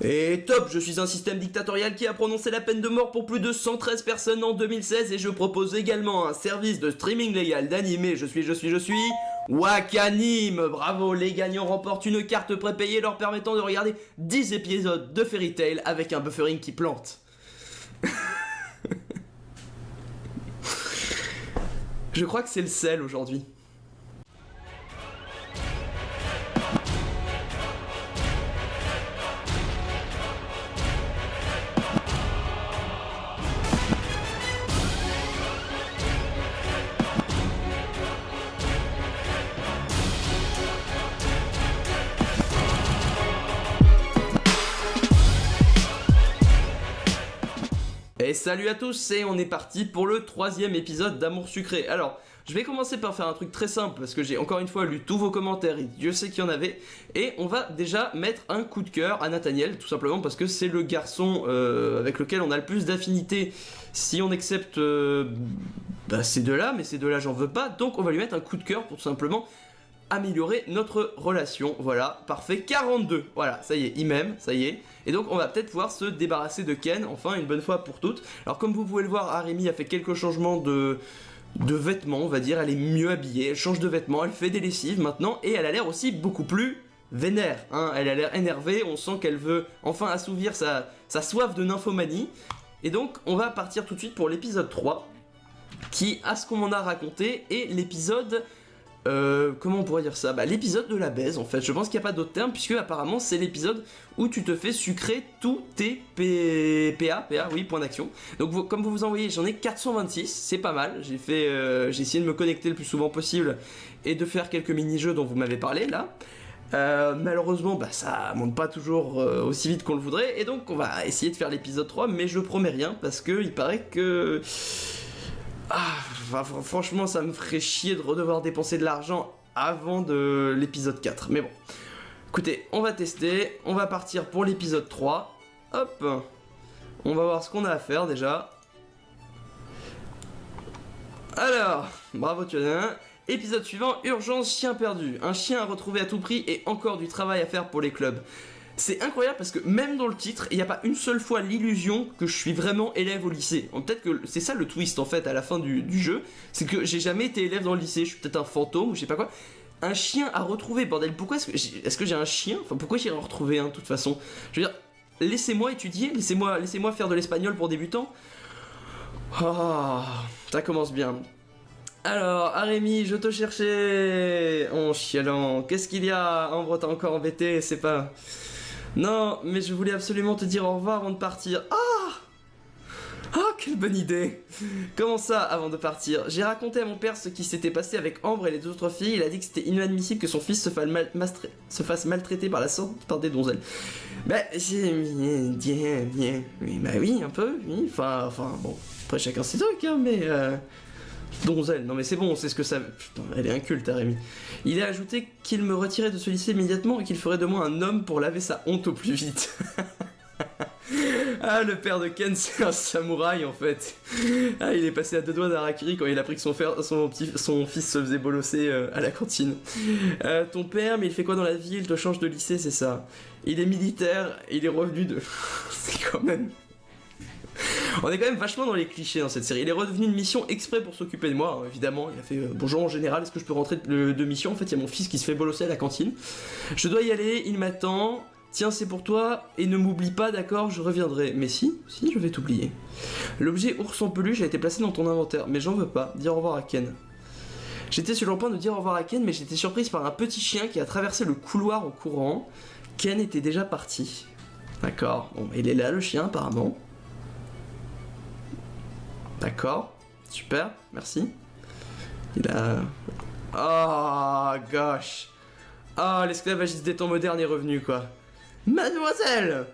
Et top, je suis un système dictatorial qui a prononcé la peine de mort pour plus de 113 personnes en 2016 et je propose également un service de streaming légal d'animé. Je suis Wakanim. Bravo, les gagnants remportent une carte prépayée leur permettant de regarder 10 épisodes de Fairy Tail avec un buffering qui plante. Je crois que c'est le sel aujourd'hui. Et salut à tous, et on est parti pour le 3e épisode d'Amour Sucré. Alors, je vais commencer par faire un truc très simple, parce que j'ai encore une fois lu tous vos commentaires, et Dieu sait qu'il y en avait, et on va déjà mettre un coup de cœur à Nathaniel, tout simplement parce que c'est le garçon avec lequel on a le plus d'affinité, si on accepte ces deux-là, mais ces deux-là j'en veux pas, donc on va lui mettre un coup de cœur pour tout simplement améliorer notre relation. Voilà, parfait, 42, voilà, ça y est, il m'aime, ça y est. Et donc on va peut-être pouvoir se débarrasser de Ken, enfin une bonne fois pour toutes. Alors comme vous pouvez le voir, Arimi a fait quelques changements de vêtements, on va dire, elle est mieux habillée, elle change de vêtements, elle fait des lessives maintenant, et elle a l'air aussi beaucoup plus vénère, hein. Elle a l'air énervée, on sent qu'elle veut enfin assouvir sa soif de nymphomanie. Et donc on va partir tout de suite pour l'épisode 3, qui, à ce qu'on m'en a raconté, est l'épisode... comment on pourrait dire ça ? L'épisode de la baise en fait, je pense qu'il n'y a pas d'autre terme puisque apparemment c'est l'épisode où tu te fais sucrer tous tes PA, oui, point d'action. Donc comme vous en voyez, j'en ai 426, c'est pas mal, j'ai essayé de me connecter le plus souvent possible et de faire quelques mini-jeux dont vous m'avez parlé là. Malheureusement ça monte pas toujours aussi vite qu'on le voudrait et donc on va essayer de faire l'épisode 3 mais je promets rien parce que il paraît que... franchement ça me ferait chier de redevoir dépenser de l'argent avant de l'épisode 4. Mais bon, écoutez, on va tester, on va partir pour l'épisode 3. Hop, on va voir ce qu'on a à faire déjà. Alors, bravo tu en as un. Épisode suivant, urgence chien perdu. Un chien à retrouver à tout prix et encore du travail à faire pour les clubs. C'est incroyable parce que même dans le titre, il n'y a pas une seule fois l'illusion que je suis vraiment élève au lycée. Peut-être que c'est ça le twist en fait à la fin du jeu, c'est que j'ai jamais été élève dans le lycée, je suis peut-être un fantôme ou je sais pas quoi. Un chien à retrouver, bordel, pourquoi est-ce que j'ai un chien ? Enfin pourquoi j'irais en retrouver un de toute façon ? Je veux dire, laissez-moi étudier, laissez-moi faire de l'espagnol pour débutants. Oh, ça commence bien. Alors, Arimi, je te cherchais en chialant. Qu'est-ce qu'il y a ? Ambre t'a encore embêté, c'est pas... Non, mais je voulais absolument te dire au revoir avant de partir. Quelle bonne idée. Comment ça, avant de partir ? J'ai raconté à mon père ce qui s'était passé avec Ambre et les autres filles. Il a dit que c'était inadmissible que son fils se fasse maltraiter par la sorte par des donzelles. Oui, un peu, oui. Enfin, bon, après chacun ses trucs, hein, mais... Donzelle, non mais c'est bon, on sait ce que ça... Putain, elle est inculte, Rémi. Il a ajouté qu'il me retirait de ce lycée immédiatement et qu'il ferait de moi un homme pour laver sa honte au plus vite. Le père de Ken, c'est un samouraï en fait. Il est passé à 2 doigts d'Harakiri quand il a appris que son fils se faisait bolosser à la cantine. Ton père, mais il fait quoi dans la vie ? Il te change de lycée, c'est ça. Il est militaire, il est revenu de... C'est quand même... On est quand même vachement dans les clichés dans cette série. Il est redevenu une mission exprès pour s'occuper de moi, hein, évidemment. Il a fait bonjour en général, est-ce que je peux rentrer de mission ? En fait, il y a mon fils qui se fait bolosser à la cantine. Je dois y aller, il m'attend. Tiens, c'est pour toi, et ne m'oublie pas, d'accord, je reviendrai. Mais si, je vais t'oublier. L'objet ours en peluche a été placé dans ton inventaire, mais j'en veux pas. Dis au revoir à Ken. J'étais sur le point de dire au revoir à Ken, mais j'étais surprise par un petit chien qui a traversé le couloir en courant. Ken était déjà parti. D'accord, bon, il est là le chien apparemment. D'accord, super, merci. Il a... Oh, gosh. L'esclavagisme des temps modernes est revenu, quoi. Mademoiselle,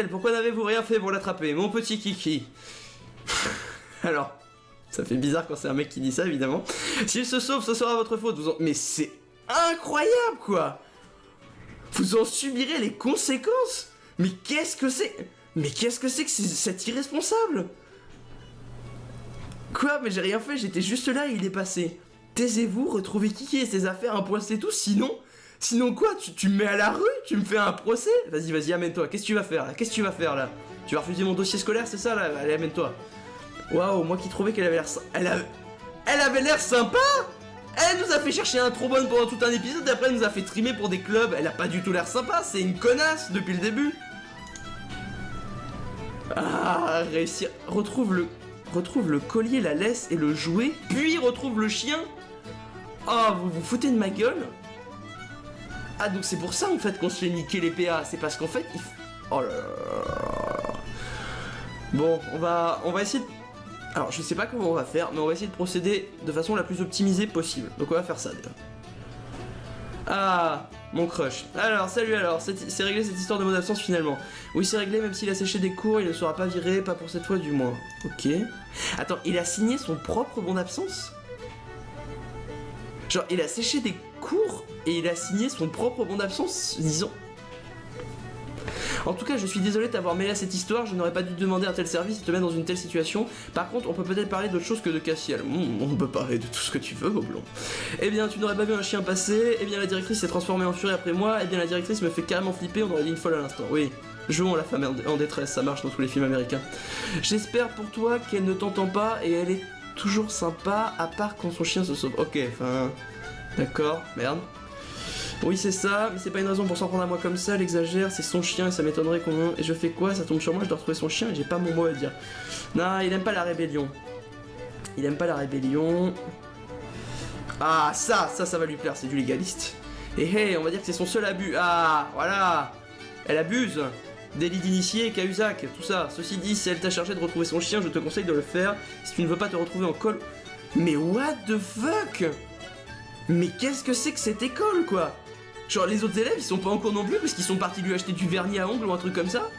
pourquoi n'avez-vous rien fait pour l'attraper, mon petit kiki ? Alors, ça fait bizarre quand c'est un mec qui dit ça, évidemment. S'il se sauve, ce sera votre faute. Mais c'est incroyable, quoi. Vous en subirez les conséquences. Mais qu'est-ce que c'est que cet irresponsable ? Quoi ? Mais j'ai rien fait, j'étais juste là et il est passé. Taisez-vous, retrouvez Kiki et ses affaires, un point c'est tout, sinon Sinon quoi, tu me mets à la rue, tu me fais un procès. Vas-y, amène-toi. Qu'est-ce que tu vas faire là? Qu'est-ce que tu vas faire là? Tu vas refuser mon dossier scolaire, c'est ça là? Allez, amène-toi. Waouh, moi qui trouvais qu'elle avait l'air... Elle avait l'air sympa. Elle nous a fait chercher un trombone pendant tout un épisode, et après elle nous a fait trimer pour des clubs. Elle a pas du tout l'air sympa, c'est une connasse depuis le début. Ah, réussir. Retrouve le collier, la laisse et le jouet, puis retrouve le chien. Oh, vous vous foutez de ma gueule? Ah, donc c'est pour ça en fait qu'on se fait niquer les PA. C'est parce qu'en fait, oh là là. Bon, on va essayer de... Alors, je sais pas comment on va faire, mais on va essayer de procéder de façon la plus optimisée possible. Donc on va faire ça déjà. Ah, mon crush. Alors, salut alors, c'est réglé cette histoire de mot d'absence finalement. Oui, c'est réglé, même s'il a séché des cours, il ne sera pas viré, pas pour cette fois du moins. Ok. Attends, il a signé son propre bon d'absence? Genre, il a séché des cours et il a signé son propre bon d'absence, disons. En tout cas, je suis désolé de t'avoir mêlé à cette histoire, je n'aurais pas dû te demander un tel service et te mettre dans une telle situation. Par contre, on peut peut-être parler d'autre chose que de Cassiel. On peut parler de tout ce que tu veux, Gobelin. Eh bien, tu n'aurais pas vu un chien passer, eh bien la directrice s'est transformée en furie après moi, eh bien la directrice me fait carrément flipper, on aurait dit une folle à l'instant. Oui, jouons la femme en détresse, ça marche dans tous les films américains. J'espère pour toi qu'elle ne t'entend pas et elle est toujours sympa, à part quand son chien se sauve. Ok, enfin... D'accord, merde. Oui, c'est ça, mais c'est pas une raison pour s'en prendre à moi comme ça, elle exagère, c'est son chien et ça m'étonnerait qu'on... Et je fais quoi? Ça tombe sur moi, je dois retrouver son chien et j'ai pas mon mot à dire. Non, il aime pas la rébellion. Il aime pas la rébellion. Ah, ça va lui plaire, c'est du légaliste. Et hey, on va dire que c'est son seul abus. Ah, voilà. Elle abuse. Délit d'initié, Cahuzac, tout ça. Ceci dit, si elle t'a chargé de retrouver son chien, je te conseille de le faire. Si tu ne veux pas te retrouver en col... Mais what the fuck? Mais qu'est-ce que c'est que cette école, quoi? Genre, les autres élèves, ils sont pas en cours non plus parce qu'ils sont partis lui acheter du vernis à ongles ou un truc comme ça?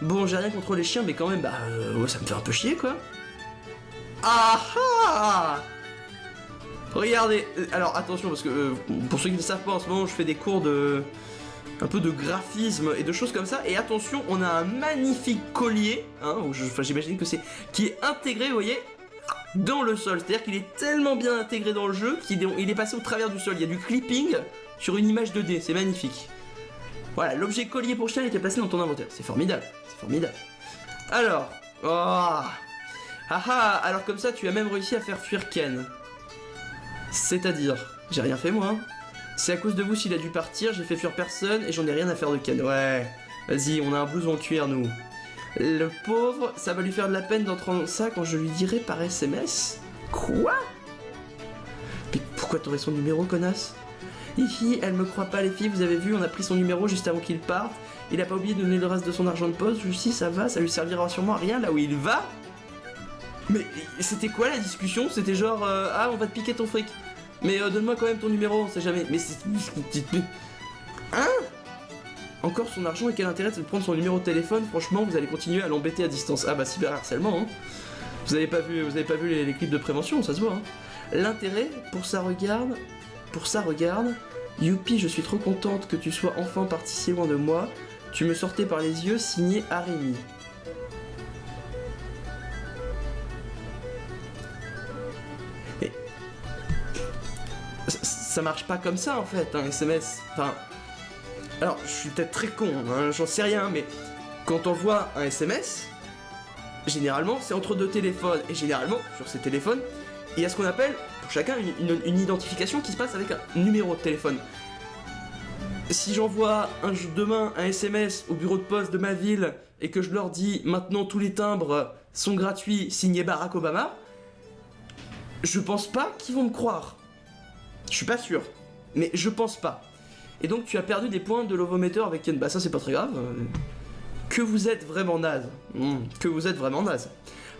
Bon, j'ai rien contre les chiens, mais quand même, ouais, ça me fait un peu chier, quoi. Ah ah! Regardez, alors attention, parce que pour ceux qui ne le savent pas, en ce moment, je fais des cours de... un peu de graphisme et de choses comme ça. Et attention, on a un magnifique collier, hein, j'imagine que c'est... qui est intégré, vous voyez, dans le sol. C'est-à-dire qu'il est tellement bien intégré dans le jeu qu'il est passé au travers du sol. Il y a du clipping sur une image 2D, c'est magnifique. Voilà, l'objet collier pour chien était placé dans ton inventaire. C'est formidable, c'est formidable. Alors, oh, ah ah, alors comme ça tu as même réussi à faire fuir Ken. C'est-à-dire, j'ai rien fait moi. C'est à cause de vous s'il a dû partir, j'ai fait fuir personne et j'en ai rien à faire de Ken. Ouais, vas-y, on a un blouson en cuir nous. Le pauvre, ça va lui faire de la peine d'entendre ça quand je lui dirai par SMS. Quoi? Mais pourquoi t'aurais son numéro, connasse? Hihi, elle me croit pas les filles, vous avez vu, on a pris son numéro juste avant qu'il parte. Il a pas oublié de donner le reste de son argent de poste, juste ça va, ça lui servira sûrement à rien là où il va. Mais c'était quoi la discussion? C'était genre, ah on va te piquer ton fric. Mais donne-moi quand même ton numéro, on sait jamais. Mais c'est... Hein? Encore son argent et quel intérêt c'est de prendre son numéro de téléphone? Franchement, vous allez continuer à l'embêter à distance. Ah bah cyberharcèlement, hein. Vous avez pas vu les clips de prévention, ça se voit, hein. L'intérêt, pour ça regarde... Youpi, je suis trop contente que tu sois enfin parti si loin de moi. Tu me sortais par les yeux, signé Arémi. Et... ça marche pas comme ça en fait, un SMS. Enfin... Alors, je suis peut-être très con, hein, j'en sais rien, mais quand on voit un SMS, généralement c'est entre deux téléphones, et généralement, sur ces téléphones, il y a ce qu'on appelle, pour chacun, une identification qui se passe avec un numéro de téléphone. Si j'envoie demain un SMS au bureau de poste de ma ville, et que je leur dis, maintenant tous les timbres sont gratuits, signé Barack Obama, je pense pas qu'ils vont me croire. Je suis pas sûr, mais je pense pas. Et donc tu as perdu des points de l'ovométeur avec Ken. Bah ça c'est pas très grave. Que vous êtes vraiment naze. Que vous êtes vraiment naze.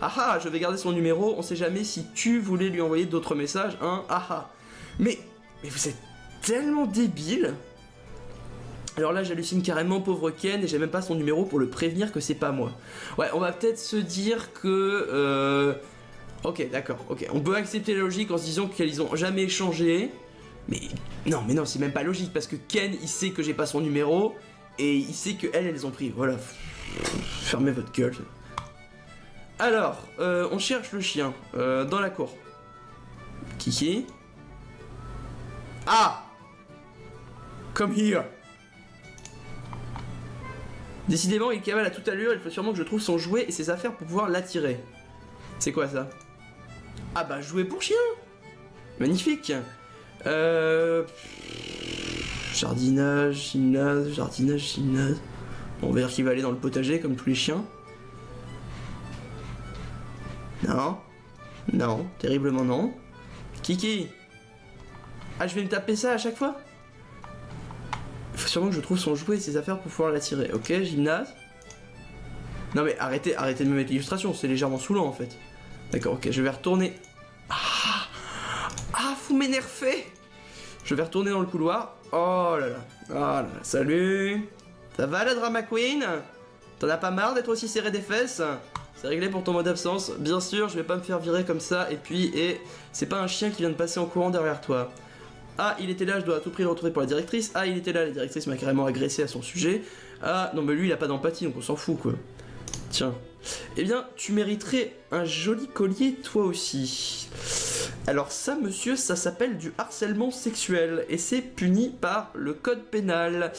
Ah ah, je vais garder son numéro, on sait jamais si tu voulais lui envoyer d'autres messages, hein. Ah ah. Mais vous êtes tellement débile. Alors là j'hallucine carrément, pauvre Ken, et j'ai même pas son numéro pour le prévenir que c'est pas moi. Ouais, on va peut-être se dire que... Ok, d'accord, ok. On peut accepter la logique en se disant qu'ils ont jamais échangé. Mais non, c'est même pas logique, parce que Ken, il sait que j'ai pas son numéro, et il sait que elles ont pris, voilà. Fermez votre gueule. Alors, on cherche le chien, dans la cour. Kiki. Ah! Come here. Décidément, il cavale à toute allure, il faut sûrement que je trouve son jouet et ses affaires pour pouvoir l'attirer. C'est quoi ça? Ah bah, jouet pour chien. Magnifique. Jardinage, gymnase, jardinage, gymnase. Bon, on va dire qu'il va aller dans le potager comme tous les chiens. Non. Non, terriblement non. Kiki. Ah, je vais me taper ça à chaque fois? Il faut sûrement que je trouve son jouet et ses affaires pour pouvoir l'attirer. Ok, gymnase. Non mais arrêtez de me mettre l'illustration, c'est légèrement saoulant en fait. D'accord, ok, je vais retourner. Ah, vous m'énervez. Je vais retourner dans le couloir. Oh là là. Oh là là, salut. Ça va la drama queen? T'en as pas marre d'être aussi serré des fesses? C'est réglé pour ton mot d'absence. Bien sûr, je vais pas me faire virer comme ça. Et puis, c'est pas un chien qui vient de passer en courant derrière toi. Ah, il était là, je dois à tout prix le retrouver pour la directrice. Ah, il était là, la directrice m'a carrément agressé à son sujet. Ah, non, mais lui, il a pas d'empathie, donc on s'en fout, quoi. Tiens. Eh bien, tu mériterais un joli collier, toi aussi. Alors ça, monsieur, ça s'appelle du harcèlement sexuel. Et c'est puni par le code pénal.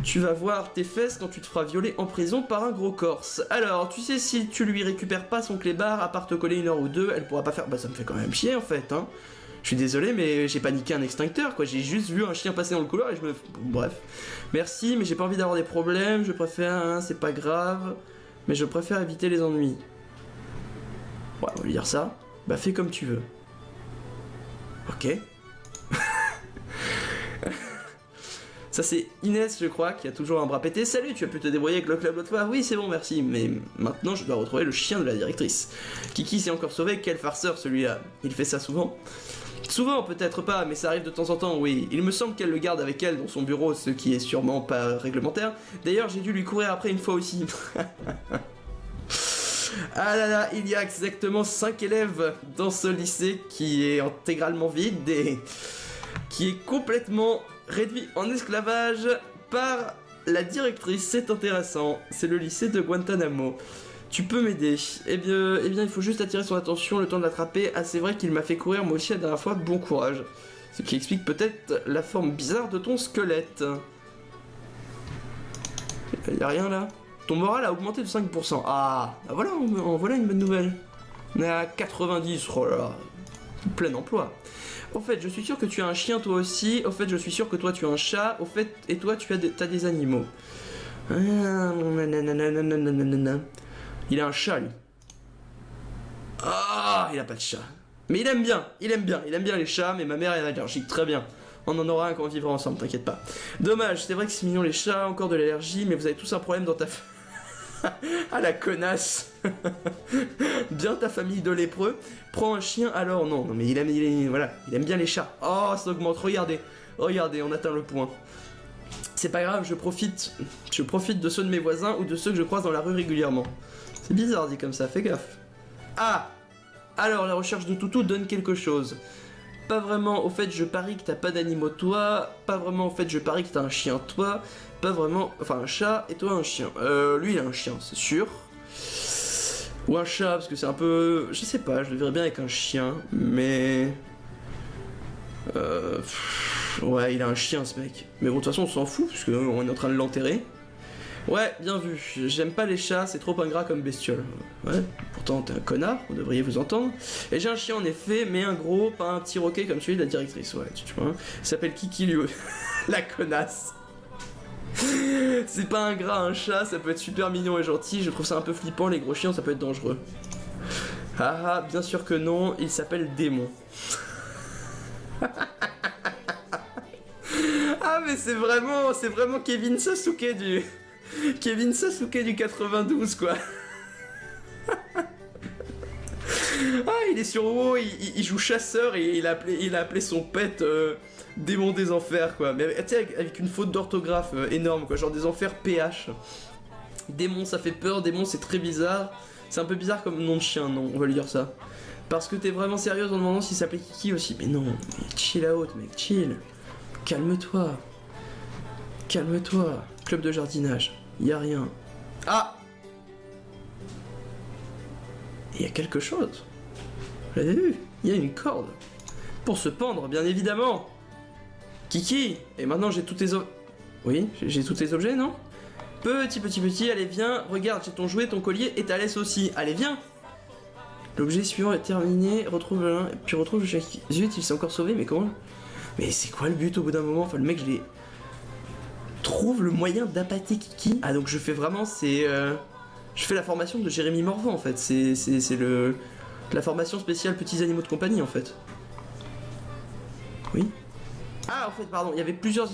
Tu vas voir tes fesses quand tu te feras violer en prison par un gros corse. Alors, tu sais, si tu lui récupères pas son clébard, à part te coller 1 heure ou 2, elle pourra pas faire... Bah, ça me fait quand même chier, en fait, hein. Je suis désolé, mais j'ai pas niqué un extincteur, quoi. J'ai juste vu un chien passer dans le couloir et je me... Bon, bref. Merci, mais j'ai pas envie d'avoir des problèmes. Je préfère... Hein, c'est pas grave. Mais je préfère éviter les ennuis. Ouais, on va lui dire ça. Bah, fais comme tu veux. Ok. Ça c'est Inès, je crois, qui a toujours un bras pété. Salut, tu as pu te débrouiller avec le club l'autre fois? Oui, c'est bon, merci. Mais maintenant, je dois retrouver le chien de la directrice. Kiki s'est encore sauvé. Quel farceur celui-là. Il fait ça souvent? Souvent, peut-être pas, mais ça arrive de temps en temps, oui. Il me semble qu'elle le garde avec elle dans son bureau, ce qui est sûrement pas réglementaire. D'ailleurs, j'ai dû lui courir après une fois aussi. Ah là là, il y a exactement 5 élèves dans ce lycée qui est intégralement vide et qui est complètement réduit en esclavage par la directrice. C'est intéressant, c'est le lycée de Guantanamo. Tu peux m'aider? Eh bien, il faut juste attirer son attention, le temps de l'attraper. Ah, c'est vrai qu'il m'a fait courir moi aussi la dernière fois, bon courage. Ce qui explique peut-être la forme bizarre de ton squelette. Y a rien là? Ton moral a augmenté de 5%. Ah, bah voilà, voilà une bonne nouvelle. On est à 90, oh là là. Plein emploi. Au fait, je suis sûr que tu as un chien toi aussi. Au fait, je suis sûr que toi tu as un chat. Au fait, et toi tu as t'as des animaux. Il a un chat lui. Ah, il a pas de chat. Mais il aime bien les chats, mais ma mère est allergique, très bien. On en aura un quand on vivra ensemble, t'inquiète pas. Dommage, c'est vrai que c'est mignon les chats, encore de l'allergie, mais vous avez tous un problème dans ta... Ah la connasse. Bien ta famille de lépreux. Prends un chien alors non mais il aime bien les chats. Oh ça augmente, regardez, on atteint le point. C'est pas grave, je profite de ceux de mes voisins ou de ceux que je croise dans la rue régulièrement. C'est bizarre dit comme ça, fais gaffe. Ah, alors la recherche de toutou donne quelque chose. Pas vraiment, au fait je parie que t'as pas d'animaux toi. Pas vraiment, au fait je parie que t'as un chien toi. Pas vraiment, enfin un chat et toi un chien. Lui il a un chien, c'est sûr. Ou un chat, parce que c'est un peu... Je sais pas, je le verrais bien avec un chien, mais... Ouais, il a un chien ce mec. Mais bon, de toute façon on s'en fout, parce qu'on est en train de l'enterrer. Ouais, bien vu. J'aime pas les chats, c'est trop ingrat comme bestiole. Ouais, pourtant t'es un connard, vous devriez vous entendre. Et j'ai un chien en effet, mais un gros, pas un petit roquet comme celui de la directrice. Ouais, tu vois. Il s'appelle Kiki lui. La connasse. C'est pas ingrat un chat, ça peut être super mignon et gentil. Je trouve ça un peu flippant, les gros chiens, ça peut être dangereux. Ah, bien sûr que non, il s'appelle Démon. Ah mais c'est vraiment Kevin Sasuke du 92 quoi. Ah il est sur WoW, il joue chasseur et il a appelé son pet Démon des enfers quoi. Mais tu sais avec une faute d'orthographe énorme quoi, genre des enfers PH. Démon ça fait peur, démon c'est très bizarre. C'est un peu bizarre comme nom de chien, non, on va lui dire ça. Parce que t'es vraiment sérieuse en demandant s'il s'appelait Kiki aussi. Mais non, mais chill out mec, chill. Calme-toi. Calme-toi. Club de jardinage. Y a rien. Ah! Il y a quelque chose. Vous l'avez vu? Il y a une corde. Pour se pendre, bien évidemment. Kiki. Et maintenant j'ai tous tes objets. Oui, j'ai tous tes objets, non? Petit, allez viens, regarde, j'ai ton jouet, ton collier et ta laisse aussi. Allez viens. L'objet suivant est terminé, retrouve l'un, puis retrouve le chien. Zut, il s'est encore sauvé, mais comment? Mais c'est quoi le but au bout d'un moment? Enfin, le mec, je l'ai... Trouve le moyen d'appâter Kiki. Ah, donc je fais vraiment, c'est... Je fais la formation de Jérémy Morvan, en fait. C'est la formation spéciale petits animaux de compagnie, en fait. Oui. Ah, en fait, pardon, il y avait plusieurs...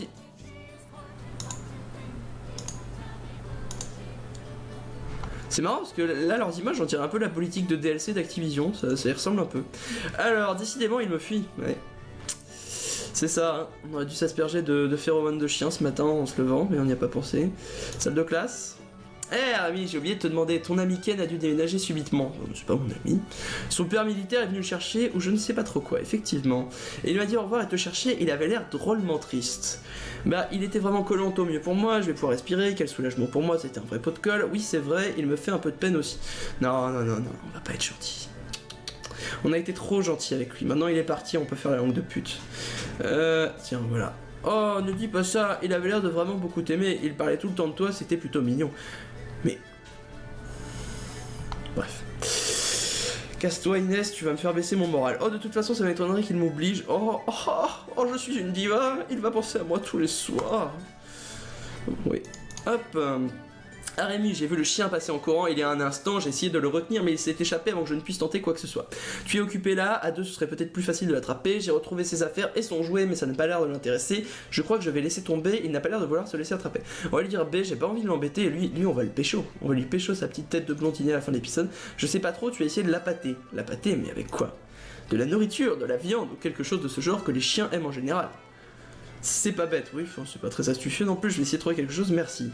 C'est marrant parce que là, leurs images, on dirait un peu la politique de DLC d'Activision, ça y ressemble un peu. Alors, décidément, il me fuit. Ouais. C'est ça, hein. On aurait dû s'asperger de phéromones de chien ce matin en se levant, mais on n'y a pas pensé. Salle de classe. Eh Ami, j'ai oublié de te demander, ton ami Ken a dû déménager subitement. C'est pas mon ami. Son père militaire est venu le chercher, ou je ne sais pas trop quoi, effectivement. Et il m'a dit au revoir et te chercher, il avait l'air drôlement triste. Bah, il était vraiment collant, tant mieux pour moi, je vais pouvoir respirer, quel soulagement pour moi, c'était un vrai pot de colle. Oui, c'est vrai, il me fait un peu de peine aussi. Non, on va pas être gentil. On a été trop gentil avec lui, maintenant il est parti, on peut faire la langue de pute. Tiens, voilà. Oh, ne dis pas ça, il avait l'air de vraiment beaucoup t'aimer, il parlait tout le temps de toi, c'était plutôt mignon. Mais... Bref. Casse-toi Inès, tu vas me faire baisser mon moral. Oh, de toute façon, ça m'étonnerait qu'il m'oblige. Oh, je suis une diva, il va penser à moi tous les soirs. Oui. Hop. Ah Rémi, j'ai vu le chien passer en courant il y a un instant, j'ai essayé de le retenir mais il s'est échappé avant que je ne puisse tenter quoi que ce soit. Tu es occupé là, à deux ce serait peut-être plus facile de l'attraper, j'ai retrouvé ses affaires et son jouet mais ça n'a pas l'air de l'intéresser, je crois que je vais laisser tomber, il n'a pas l'air de vouloir se laisser attraper. On va lui dire B, j'ai pas envie de l'embêter et lui on va le pécho, on va lui pécho sa petite tête de blondinet à la fin de l'épisode. Je sais pas trop, tu vas essayer de l'appâter, mais avec quoi? De la nourriture, de la viande ou quelque chose de ce genre que les chiens aiment en général. C'est pas bête, oui, c'est pas très astucieux non plus, je vais essayer de trouver quelque chose, merci.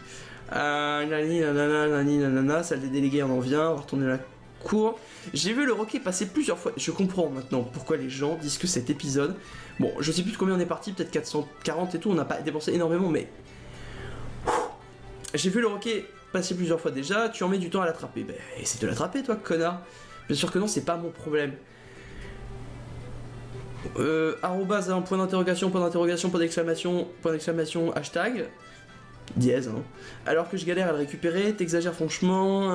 Nanana, salle des délégués, on en vient, on va retourner à la cour. J'ai vu le Rocket passer plusieurs fois, je comprends maintenant pourquoi les gens disent que cet épisode... Bon, je sais plus de combien on est parti, peut-être 440 et tout, on n'a pas dépensé énormément, mais... J'ai vu le Rocket passer plusieurs fois déjà, tu en mets du temps à l'attraper. Ben, essaie de l'attraper toi, connard. Bien sûr que non, c'est pas mon problème. Arrobase, hein, point d'exclamation, hashtag... Dièse, hein. Alors que je galère à le récupérer, t'exagères franchement.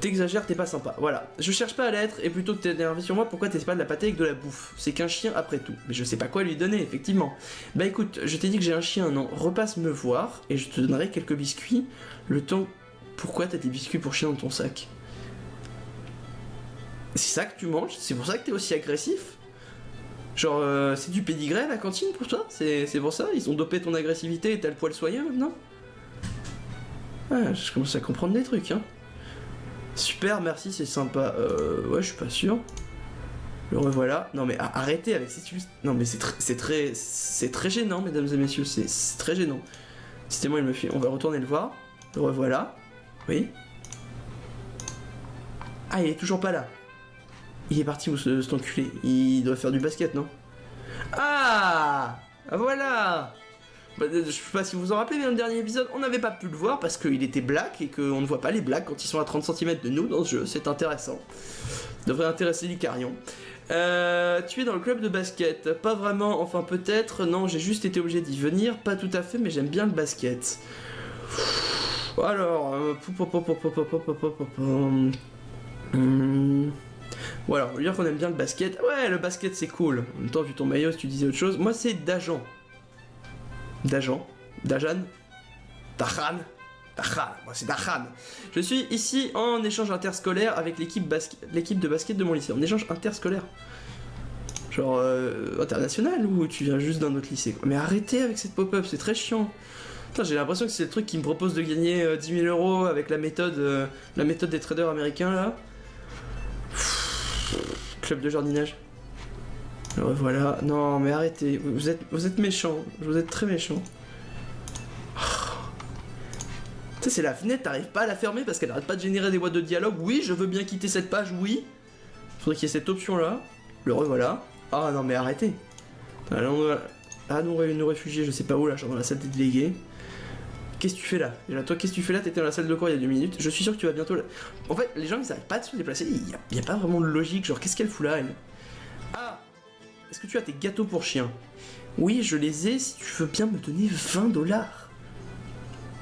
T'exagères, t'es pas sympa. Voilà. Je cherche pas à l'être, et plutôt que t'énerver sur moi, pourquoi t'essaies pas de la pâter avec de la bouffe? C'est qu'un chien après tout. Mais je sais pas quoi lui donner, effectivement. Bah écoute, je t'ai dit que j'ai un chien, non. Repasse me voir, et je te donnerai quelques biscuits. Le temps. Pourquoi t'as des biscuits pour chien dans ton sac? C'est ça que tu manges? C'est pour ça que t'es aussi agressif? Genre, c'est du pédigré à la cantine pour toi? C'est pour ça? Ils ont dopé ton agressivité et t'as le poil soyeux maintenant? Ah, je commence à comprendre des trucs, hein. Super, merci, c'est sympa. Ouais, je suis pas sûr. Le revoilà. Non mais arrêtez avec ces... Non mais c'est très gênant, mesdames et messieurs, c'est très gênant. C'était moi, il me fait... On va retourner le voir. Le revoilà. Oui. Ah, il est toujours pas là. Il est parti où cet enculé? Il doit faire du basket, non? Ah, voilà. Bah, je sais pas si vous vous en rappelez, mais dans le dernier épisode, on n'avait pas pu le voir parce qu'il était black et qu'on ne voit pas les blacks quand ils sont à 30 cm de nous dans ce jeu. C'est intéressant. Devrait intéresser l'Icarion. Tu es dans le club de basket? Pas vraiment, enfin peut-être. Non, j'ai juste été obligé d'y venir. Pas tout à fait, mais j'aime bien le basket. Alors... Voilà, on va dire qu'on aime bien le basket. Ouais, le basket c'est cool. En même temps, vu ton maillot, si tu disais autre chose. Moi, c'est Dajan. Dajan. Dajan. Dahan. Moi, c'est Dahan. Je suis ici en échange interscolaire avec l'équipe de basket de mon lycée. En échange interscolaire. Genre, international ou tu viens juste d'un autre lycée? Mais arrêtez avec cette pop-up, c'est très chiant. Putain, j'ai l'impression que c'est le truc qui me propose de gagner 10 000 € avec la méthode des traders américains là. Club de jardinage. Voilà. Non, mais arrêtez. Vous êtes méchant. Vous êtes très méchant. Tu sais, c'est la fenêtre, t'arrives pas à la fermer parce qu'elle arrête pas de générer des boîtes de dialogue. Oui, je veux bien quitter cette page, oui. Faudrait qu'il y ait cette option là. Le revoilà. Ah non, mais arrêtez. Allons, nous réfugier, je sais pas où là, genre dans la salle des délégués. Qu'est-ce que tu fais là? Déjà, toi, qu'est-ce que tu fais là? T'étais dans la salle de cours il y a 2 minutes. Je suis sûr que tu vas bientôt là. En fait, les gens ils arrêtent pas de se déplacer. Il y a pas vraiment de logique. Genre, qu'est-ce qu'elle fout là, elle? Ah! est-ce que tu as tes gâteaux pour chien? Oui, je les ai, si tu veux bien me donner 20$.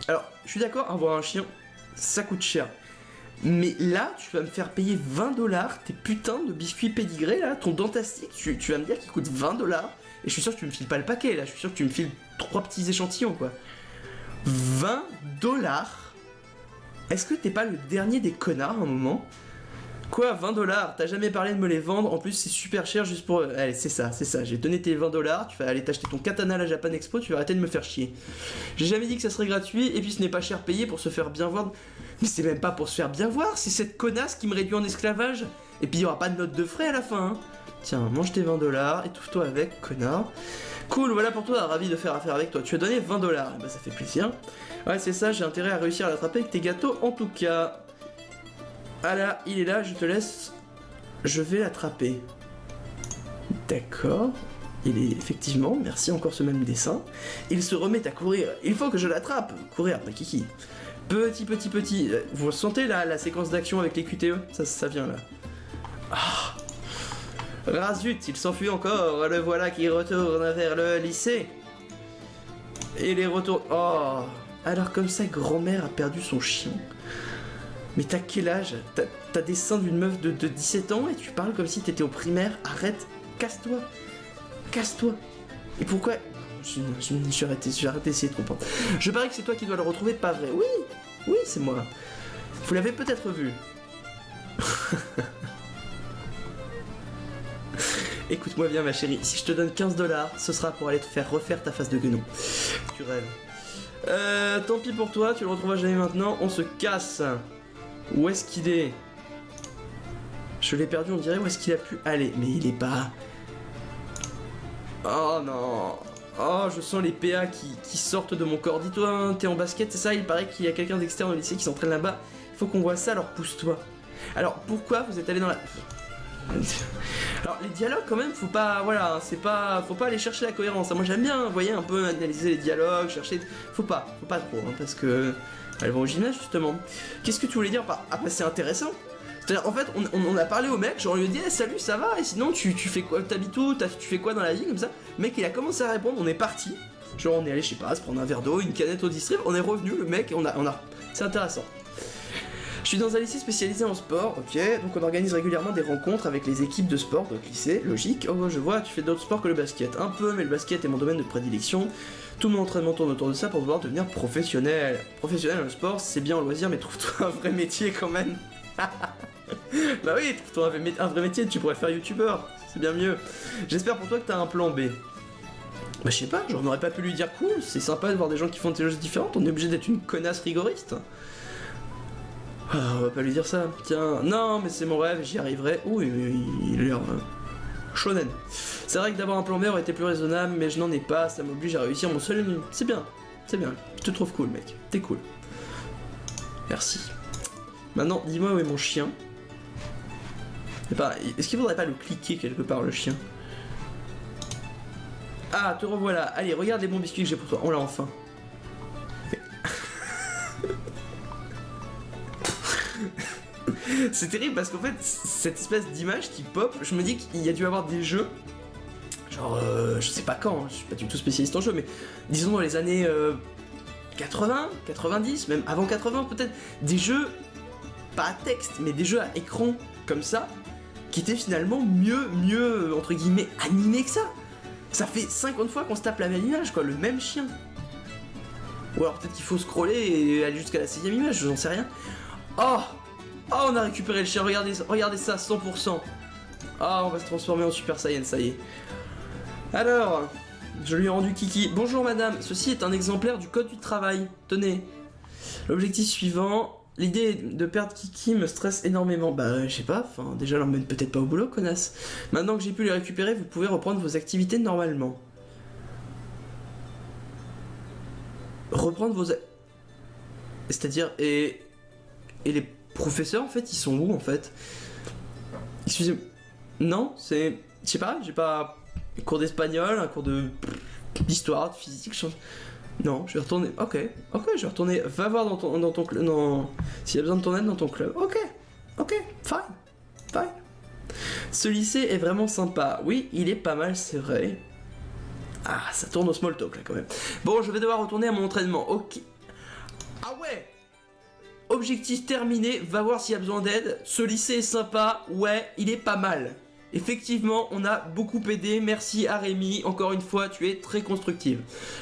Alors, je suis d'accord, avoir un chien, ça coûte cher. Mais là, tu vas me faire payer 20$ tes putains de biscuits pédigrés, là, ton dentastique, tu vas me dire qu'il coûte 20$. Et je suis sûr que tu me files pas le paquet, là, je suis sûr que tu me files 3 petits échantillons, quoi. 20$? Est-ce que t'es pas le dernier des connards, à un moment? Quoi, 20$? T'as jamais parlé de me les vendre, en plus c'est super cher juste pour... Allez, c'est ça, j'ai donné tes 20$, tu vas aller t'acheter ton katana à la Japan Expo, tu vas arrêter de me faire chier. J'ai jamais dit que ça serait gratuit, et puis ce n'est pas cher payé pour se faire bien voir... Mais c'est même pas pour se faire bien voir, c'est cette connasse qui me réduit en esclavage. Et puis il y aura pas de note de frais à la fin, hein. Tiens, mange tes 20$, étouffe-toi avec, connard. Cool, voilà pour toi, ravi de faire affaire avec toi. Tu as donné 20$, bah ça fait plaisir. Ouais, c'est ça, j'ai intérêt à réussir à l'attraper avec tes gâteaux en tout cas. Ah là, il est là, je te laisse. Je vais l'attraper. D'accord. Il est effectivement, merci encore ce même dessin. Il se remet à courir. Il faut que je l'attrape. Courir, pas kiki. Petit. Vous sentez là la séquence d'action avec les QTE? Ça vient là. Ah. Razut, il s'enfuit encore. Le voilà qui retourne vers le lycée. Et les retours. Oh. Alors comme ça, grand-mère a perdu son chien. Mais t'as quel âge? T'as des seins d'une meuf de 17 ans et tu parles comme si t'étais au primaire. Arrête, casse-toi. Et pourquoi? Je vais arrêter d'essayer de comprendre. Je parie que c'est toi qui dois le retrouver, pas vrai? Oui, c'est moi. Vous l'avez peut-être vu. Écoute-moi bien ma chérie, si je te donne 15$, ce sera pour aller te faire refaire ta face de guenon. Tu rêves. Tant pis pour toi, tu le retrouveras jamais maintenant, on se casse. Où est-ce qu'il est? Je l'ai perdu, on dirait, où est-ce qu'il a pu aller? Mais il est pas... Oh non. Oh, je sens les PA qui sortent de mon corps. Dis-toi, hein, t'es en basket, c'est ça? Il paraît qu'il y a quelqu'un d'externe au lycée qui s'entraîne là-bas. Il faut qu'on voit ça, alors pousse-toi. Alors, pourquoi vous êtes allé dans la... Alors, les dialogues, quand même, faut pas... Voilà, c'est pas... Faut pas aller chercher la cohérence. Moi, j'aime bien, vous voyez, un peu analyser les dialogues, chercher... Faut pas trop, hein, parce que... Elles vont au gymnase, justement. Qu'est-ce que tu voulais dire par... Ah bah, c'est intéressant. C'est-à-dire, en fait, on a parlé au mec, genre on lui a dit hey, salut, ça va? Et sinon, tu fais quoi? T'habites où? Tu fais quoi dans la vie? Comme ça. Le mec, il a commencé à répondre, on est parti. Genre, on est allé, je sais pas, se prendre un verre d'eau, une canette au district, on est revenu, le mec, on a... C'est intéressant. Je suis dans un lycée spécialisé en sport, ok, donc on organise régulièrement des rencontres avec les équipes de sport de notre lycée, logique. Oh, je vois, tu fais d'autres sports que le basket. Un peu, mais le basket est mon domaine de prédilection. Tout mon entraînement tourne autour de ça pour pouvoir devenir professionnel. Professionnel dans le sport, c'est bien au loisir, mais trouve-toi un vrai métier quand même. Bah oui, trouve-toi un vrai métier, tu pourrais faire youtubeur, c'est bien mieux. J'espère pour toi que t'as un plan B. Bah je sais pas, j'en aurais pas pu lui dire cool, c'est sympa de voir des gens qui font des choses différentes, on est obligé d'être une connasse rigoriste. Ah, on va pas lui dire ça, tiens, non mais c'est mon rêve, j'y arriverai. Ouh, il a l'air shonen. C'est vrai que d'avoir un plan B aurait été plus raisonnable, mais je n'en ai pas, ça m'oblige à réussir mon seul ennemi. C'est bien, je te trouve cool mec, t'es cool. Merci. Maintenant, dis-moi où est mon chien. Est-ce qu'il faudrait pas le cliquer quelque part, le chien? Ah, te revoilà. Allez, regarde les bons biscuits que j'ai pour toi. On l'a enfin. C'est terrible parce qu'en fait, cette espèce d'image qui pop, je me dis qu'il y a dû avoir des jeux. Genre, je sais pas quand, hein, je suis pas du tout spécialiste en jeu, mais disons dans les années 80, 90, même avant 80 peut-être, des jeux, pas à texte, mais des jeux à écran comme ça, qui étaient finalement mieux, entre guillemets, animés que ça. Ça fait 50 fois qu'on se tape la même image, quoi, le même chien. Ou alors peut-être qu'il faut scroller et aller jusqu'à la 6ème image, j'en sais rien. Oh, on a récupéré le chien, regardez ça, 100%. Ah, on va se transformer en Super Saiyan, ça y est. Alors, je lui ai rendu Kiki. Bonjour madame, ceci est un exemplaire du code du travail. Tenez. L'objectif suivant... L'idée de perdre Kiki me stresse énormément. Bah, je sais pas, enfin, déjà, l'emmène peut-être pas au boulot, connasse. Maintenant que j'ai pu les récupérer, vous pouvez reprendre vos activités normalement. Reprendre vos... C'est-à-dire, et les professeurs, en fait, ils sont où, en fait? Excusez-moi. Non, c'est... Je sais pas, j'ai pas... Un cours d'espagnol, un cours d'histoire, de physique, Non, je vais retourner. Ok, je vais retourner. Va voir dans ton club. Non. S'il y a besoin de ton aide dans ton club. Ok, fine. Ce lycée est vraiment sympa. Oui, il est pas mal, c'est vrai. Ah, ça tourne au small talk là quand même. Bon, je vais devoir retourner à mon entraînement. Ok. Ah ouais. Objectif terminé, va voir s'il y a besoin d'aide. Ce lycée est sympa, ouais, il est pas mal. Effectivement, on a beaucoup aidé, merci à Rémi, encore une fois, tu es très constructive.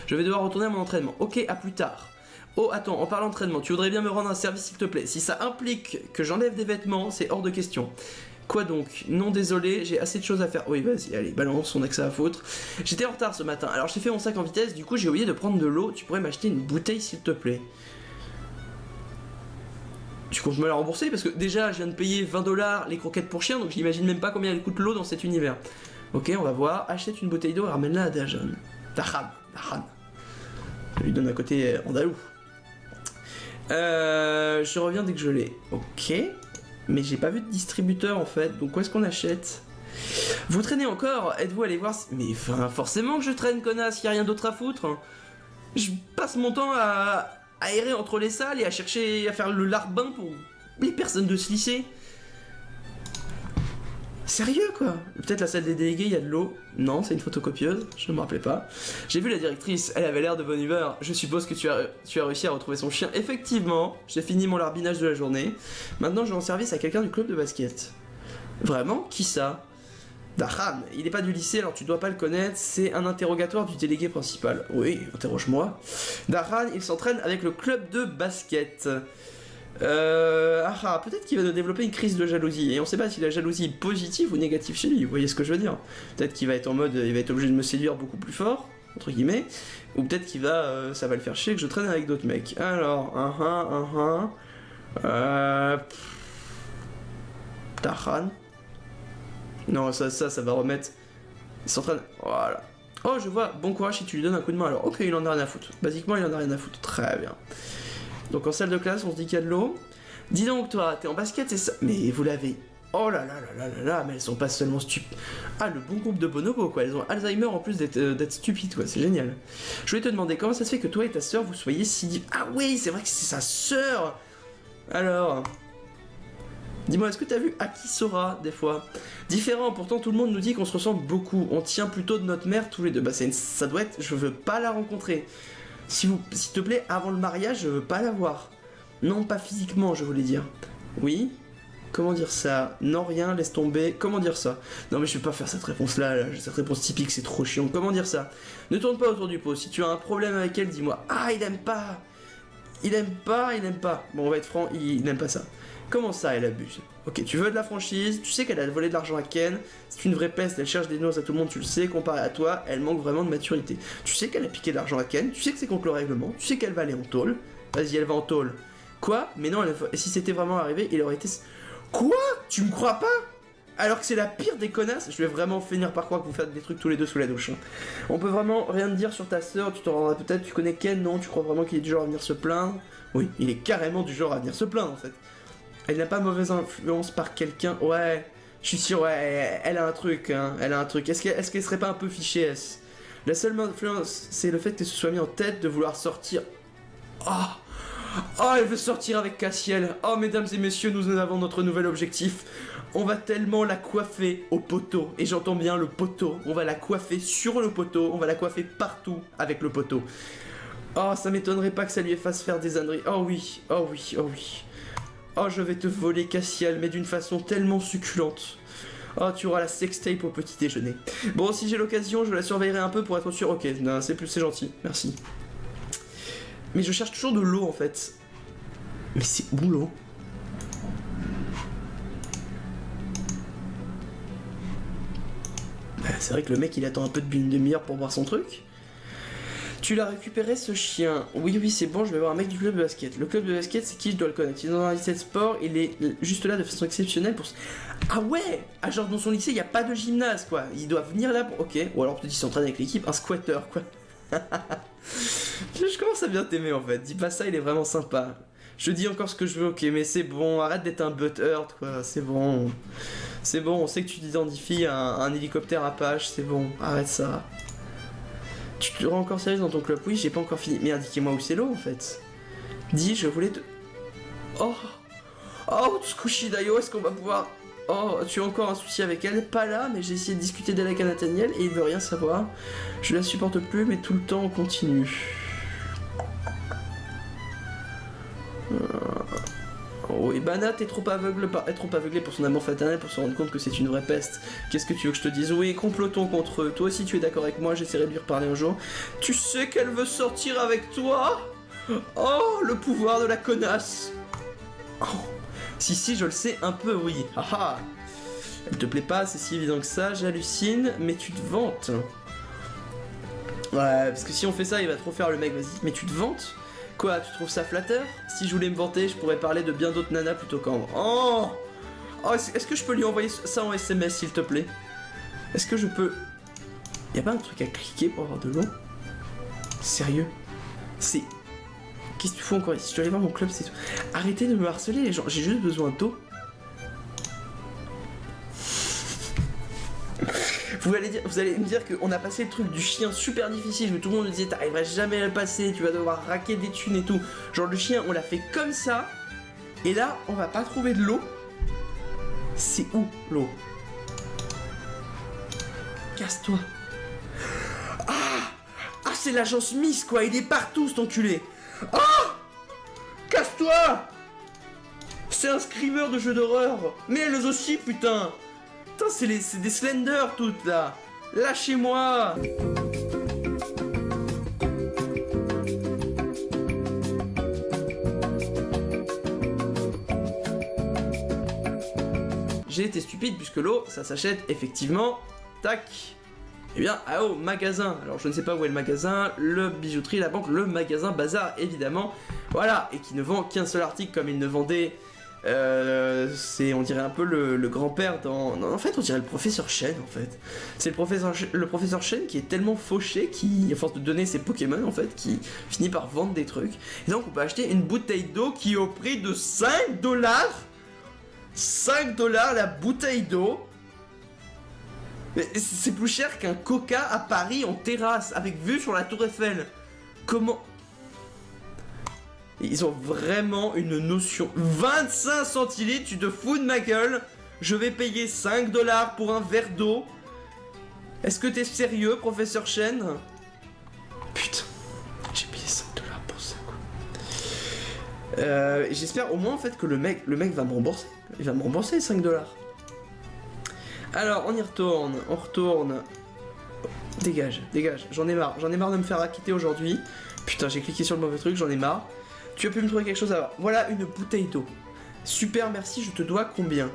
Je vais devoir retourner à mon entraînement. Ok, à plus tard. Oh, attends, en parlant d'entraînement, tu voudrais bien me rendre un service s'il te plaît. Si ça implique que j'enlève des vêtements, c'est hors de question. Quoi donc? Non, désolé, j'ai assez de choses à faire. Oui, vas-y, allez, balance, on a que ça à foutre. J'étais en retard ce matin, alors j'ai fait mon sac en vitesse, du coup j'ai oublié de prendre de l'eau. Tu pourrais m'acheter une bouteille s'il te plaît? Tu comptes me la rembourser? Parce que déjà, je viens de payer 20$ les croquettes pour chien, donc j'imagine même pas combien elle coûte l'eau dans cet univers. Ok, on va voir. Achète une bouteille d'eau et ramène-la à Dajan. Dahan. Je lui donne un côté andalou. Je reviens dès que je l'ai. Ok. Mais j'ai pas vu de distributeur en fait, donc où est-ce qu'on achète? Vous traînez encore? Êtes-vous allé voir Mais enfin, forcément que je traîne, connasse, y a rien d'autre à foutre. Je passe mon temps à errer entre les salles et à chercher à faire le larbin pour les personnes de ce lycée. Sérieux quoi? Peut-être la salle des délégués, il y a de l'eau. Non, c'est une photocopieuse, je ne me rappelais pas. J'ai vu la directrice, elle avait l'air de bonne humeur. Je suppose que tu as réussi à retrouver son chien. Effectivement, j'ai fini mon larbinage de la journée. Maintenant, je rends service à quelqu'un du club de basket. Vraiment? Qui ça? Dahan, il n'est pas du lycée, alors tu dois pas le connaître, c'est un interrogatoire du délégué principal. Oui, interroge-moi. Dahan, il s'entraîne avec le club de basket. Peut-être qu'il va nous développer une crise de jalousie, et on sait pas si la jalousie est positive ou négative chez lui, vous voyez ce que je veux dire? Peut-être qu'il va être en mode, il va être obligé de me séduire beaucoup plus fort, entre guillemets, ou peut-être qu'il va, ça va le faire chier que je traîne avec d'autres mecs. Alors, Dahan. Non, ça va remettre. Il s'entraîne. Voilà. Oh, je vois. Bon courage si tu lui donnes un coup de main. Alors, ok, il en a rien à foutre. Basiquement, il en a rien à foutre. Très bien. Donc, en salle de classe, on se dit qu'il y a de l'eau. Dis donc, toi, t'es en basket, c'est ça? Mais vous l'avez. Oh là là là là là là, mais elles sont pas seulement stupides. Ah, le bon groupe de bonobos, quoi. Elles ont Alzheimer en plus d'être stupides, quoi. C'est génial. Je voulais te demander, comment ça se fait que toi et ta sœur, vous soyez si. Ah oui, c'est vrai que c'est sa sœur. Alors. Dis-moi, est-ce que t'as vu Akisora des fois? Différent, pourtant tout le monde nous dit qu'on se ressemble beaucoup. On tient plutôt de notre mère tous les deux. Bah ça doit être, je veux pas la rencontrer. S'il te plaît, avant le mariage, je veux pas la voir. Non, pas physiquement, je voulais dire. Oui? Comment dire ça? Non, rien, laisse tomber. Comment dire ça? Non mais je vais pas faire cette réponse-là, là. Cette réponse typique, c'est trop chiant. Comment dire ça? Ne tourne pas autour du pot. Si tu as un problème avec elle, dis-moi. Ah, il aime pas. Il aime pas. Bon, on va être franc, il n'aime pas ça. Comment ça, elle abuse? Ok, tu veux de la franchise, tu sais qu'elle a volé de l'argent à Ken, c'est une vraie peste, elle cherche des noces à tout le monde, tu le sais, comparé à toi, elle manque vraiment de maturité. Tu sais qu'elle a piqué de l'argent à Ken, tu sais que c'est contre le règlement, tu sais qu'elle va aller en tôle. Vas-y, elle va en tôle. Quoi? Mais non, et si c'était vraiment arrivé, il aurait été... Quoi? Tu me crois pas? Alors que c'est la pire des connasses, je vais vraiment finir par croire que vous faites des trucs tous les deux sous la douche. On peut vraiment rien te dire sur ta sœur, tu t'en rendras peut-être, tu connais Ken, non? Tu crois vraiment qu'il est du genre à venir se plaindre? Oui, il est carrément du genre à venir se plaindre en fait. Elle n'a pas mauvaise influence par quelqu'un. Ouais, je suis sûr, ouais, elle a un truc, hein, elle a un truc. Est-ce qu'elle serait pas un peu fichée, S? La seule influence, c'est le fait qu'elle se soit mis en tête de vouloir sortir. Oh, elle veut sortir avec Cassiel. Oh, mesdames et messieurs, nous en avons notre nouvel objectif. On va tellement la coiffer au poteau. Et j'entends bien le poteau. On va la coiffer sur le poteau. On va la coiffer partout avec le poteau. Oh, ça m'étonnerait pas que ça lui fasse faire des âneries. Oh oui, oh oui, oh oui. Oh, je vais te voler Cassiel, mais d'une façon tellement succulente. Oh, tu auras la sextape au petit déjeuner. Bon, si j'ai l'occasion, je la surveillerai un peu pour être sûr. Ok, non, c'est gentil, merci. Mais je cherche toujours de l'eau en fait. Mais c'est où l'eau? Bah, c'est vrai que le mec il attend un peu depuis une demi-heure pour boire son truc. Tu l'as récupéré ce chien? Oui, c'est bon, je vais voir un mec du club de basket. Le club de basket, c'est qui? Je dois le connaître. Il est dans un lycée de sport, il est juste là de façon exceptionnelle pour... Ah ouais! Ah genre dans son lycée, il n'y a pas de gymnase, quoi. Il doit venir là pour... Ok, ou alors peut-être qu'il s'entraîne avec l'équipe, un squatter, quoi. Je commence à bien t'aimer, en fait. Dis pas ça, il est vraiment sympa. Je dis encore ce que je veux, ok, mais c'est bon, arrête d'être un butthurt, quoi. C'est bon. C'est bon, on sait que tu t'identifies à un hélicoptère Apache, c'est bon, arrête ça. Tu te rends encore sérieuse dans ton club? Oui, j'ai pas encore fini. Mais indiquez-moi où c'est l'eau en fait. Dis, je voulais te... Oh Tsukushi Dayo, est-ce qu'on va pouvoir Oh, tu as encore un souci avec elle? Pas là, mais j'ai essayé de discuter d'elle avec Nathaniel et il veut rien savoir. Je la supporte plus, mais tout le temps on continue. Oh, et Banat est trop aveuglé pour son amour fraternel pour se rendre compte que c'est une vraie peste. Qu'est-ce que tu veux que je te dise? Oui, complotons contre eux. Toi aussi tu es d'accord avec moi, j'essaierai de lui reparler un jour. Tu sais qu'elle veut sortir avec toi? Oh, le pouvoir de la connasse. Oh. Si, je le sais un peu, oui. Haha. Elle te plaît pas, c'est si évident que ça, j'hallucine, mais tu te vantes. Ouais, parce que si on fait ça, il va trop faire le mec, vas-y. Mais tu te vantes? Quoi, tu trouves ça flatteur? Si je voulais me vanter, je pourrais parler de bien d'autres nanas plutôt qu'en... Oh, est-ce que je peux lui envoyer ça en SMS, s'il te plaît? Est-ce que je peux... Y'a pas un truc à cliquer pour avoir de l'eau? Sérieux? C'est... Qu'est-ce que tu fous encore ici? Je dois aller voir mon club, c'est tout. Arrêtez de me harceler, les gens. J'ai juste besoin d'eau. Vous allez me dire qu'on a passé le truc du chien super difficile, où tout le monde me disait t'arriveras jamais à le passer, tu vas devoir raquer des thunes et tout. Genre le chien, on l'a fait comme ça, et là, on va pas trouver de l'eau. C'est où l'eau? Casse-toi. Ah, c'est l'agent Smith quoi, il est partout cet enculé. Ah, casse-toi. C'est un screamer de jeu d'horreur. Mais elles aussi putain. Putain, c'est des Slender toutes là. Lâchez-moi. J'ai été stupide puisque l'eau, ça s'achète effectivement. Tac. Eh bien, au magasin. Alors, je ne sais pas où est le magasin, le bijouterie, la banque, le magasin bazar, évidemment. Voilà, et qui ne vend qu'un seul article comme il ne vendait... on dirait un peu le grand-père dans... Non, en fait, on dirait le professeur Chen, en fait. C'est le professeur Chen qui est tellement fauché, qui, à force de donner ses Pokémon, en fait, qui finit par vendre des trucs. Et donc, on peut acheter une bouteille d'eau qui est au prix de 5 $. 5 $ la bouteille d'eau. Mais c'est plus cher qu'un Coca à Paris en terrasse, avec vue sur la Tour Eiffel. Comment... Ils ont vraiment une notion. 25 centilitres, tu te fous de ma gueule? Je vais payer 5 $ pour un verre d'eau. Est-ce que t'es sérieux, professeur Chen? Putain, j'ai payé 5 $ pour ça, quoi. J'espère au moins en fait que le mec va me rembourser. Il va me rembourser les 5 $. Alors, on y retourne, on retourne. Dégage, j'en ai marre de me faire acquitter aujourd'hui. Putain, j'ai cliqué sur le mauvais truc, j'en ai marre. Tu as pu me trouver quelque chose à... Voilà une bouteille d'eau. Super, merci, je te dois combien?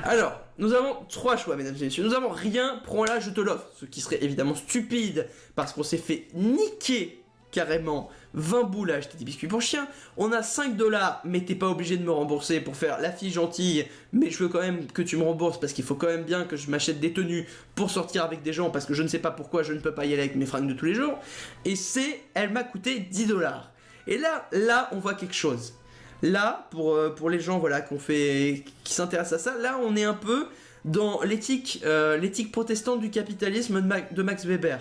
Alors, nous avons 3 choix, mesdames et messieurs. Nous avons rien, prends-la, je te l'offre. Ce qui serait évidemment stupide, parce qu'on s'est fait niquer carrément 20 boules à acheter des biscuits pour chien. On a 5 $, mais t'es pas obligé de me rembourser pour faire la fille gentille. Mais je veux quand même que tu me rembourses parce qu'il faut quand même bien que je m'achète des tenues pour sortir avec des gens parce que je ne sais pas pourquoi je ne peux pas y aller avec mes fringues de tous les jours. Et elle m'a coûté 10 $. Et là, on voit quelque chose. Là, pour les gens voilà, qui s'intéressêtre à ça, là, on est un peu dans l'éthique protestante du capitalisme de Max Weber.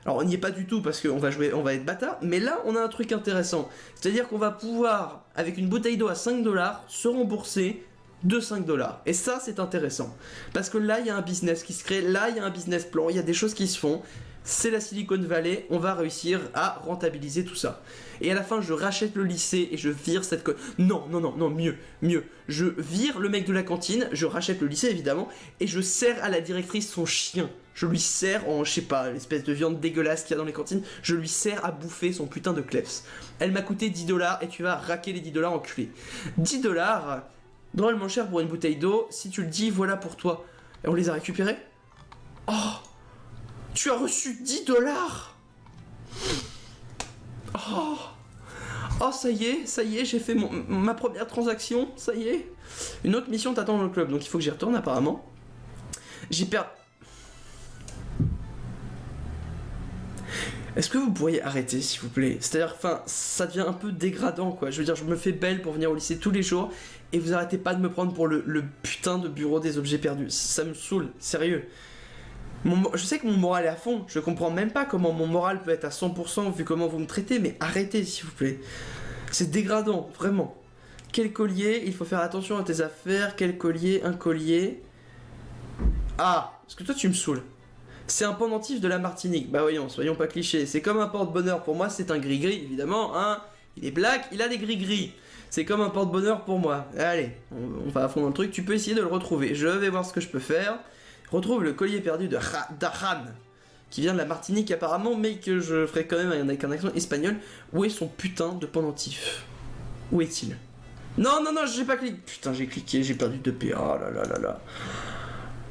Alors on n'y est pas du tout parce qu'on va être bâtard, mais là on a un truc intéressant. C'est-à-dire qu'on va pouvoir, avec une bouteille d'eau à 5 $, se rembourser de 5 $. Et ça c'est intéressant. Parce que là il y a un business qui se crée, là il y a un business plan, il y a des choses qui se font. C'est la Silicon Valley, on va réussir à rentabiliser tout ça. Et à la fin je rachète le lycée et je vire cette Non, mieux. Je vire le mec de la cantine, je rachète le lycée évidemment, et je sers à la directrice son chien. Je lui sers en, je sais pas, l'espèce de viande dégueulasse qu'il y a dans les cantines, je lui sers à bouffer son putain de kleps. Elle m'a coûté 10 $ et tu vas raquer les 10 $ enculé. 10 $, drôlement cher pour une bouteille d'eau, si tu le dis, voilà pour toi. Et on les a récupérés? Oh, tu as reçu 10 $. Oh, ça y est, j'ai fait ma première transaction, ça y est. Une autre mission t'attend dans le club, donc il faut que j'y retourne apparemment. J'ai perdu... Est-ce que vous pourriez arrêter, s'il vous plaît? C'est-à-dire, enfin, ça devient un peu dégradant, quoi. Je veux dire, je me fais belle pour venir au lycée tous les jours, et vous arrêtez pas de me prendre pour le putain de bureau des objets perdus. Ça me saoule, sérieux. Je sais que mon moral est à fond, je comprends même pas comment mon moral peut être à 100% vu comment vous me traitez, mais arrêtez, s'il vous plaît. C'est dégradant, vraiment. Quel collier? Il faut faire attention à tes affaires. Quel collier? Un collier. Ah, parce que toi tu me saoules. C'est un pendentif de la Martinique. Bah voyons, soyons pas clichés. C'est comme un porte-bonheur pour moi, c'est un gris-gris, évidemment. Hein. Il est black, il a des gris-gris. C'est comme un porte-bonheur pour moi. Allez, on va à fond dans le truc. Tu peux essayer de le retrouver. Je vais voir ce que je peux faire. Retrouve le collier perdu de d'Aran, qui vient de la Martinique apparemment, mais que je ferai quand même avec un accent espagnol. Où est son putain de pendentif? Où est-il? Non, non, non, j'ai pas cliqué. Putain, j'ai cliqué, j'ai perdu 2P. Oh là là là là.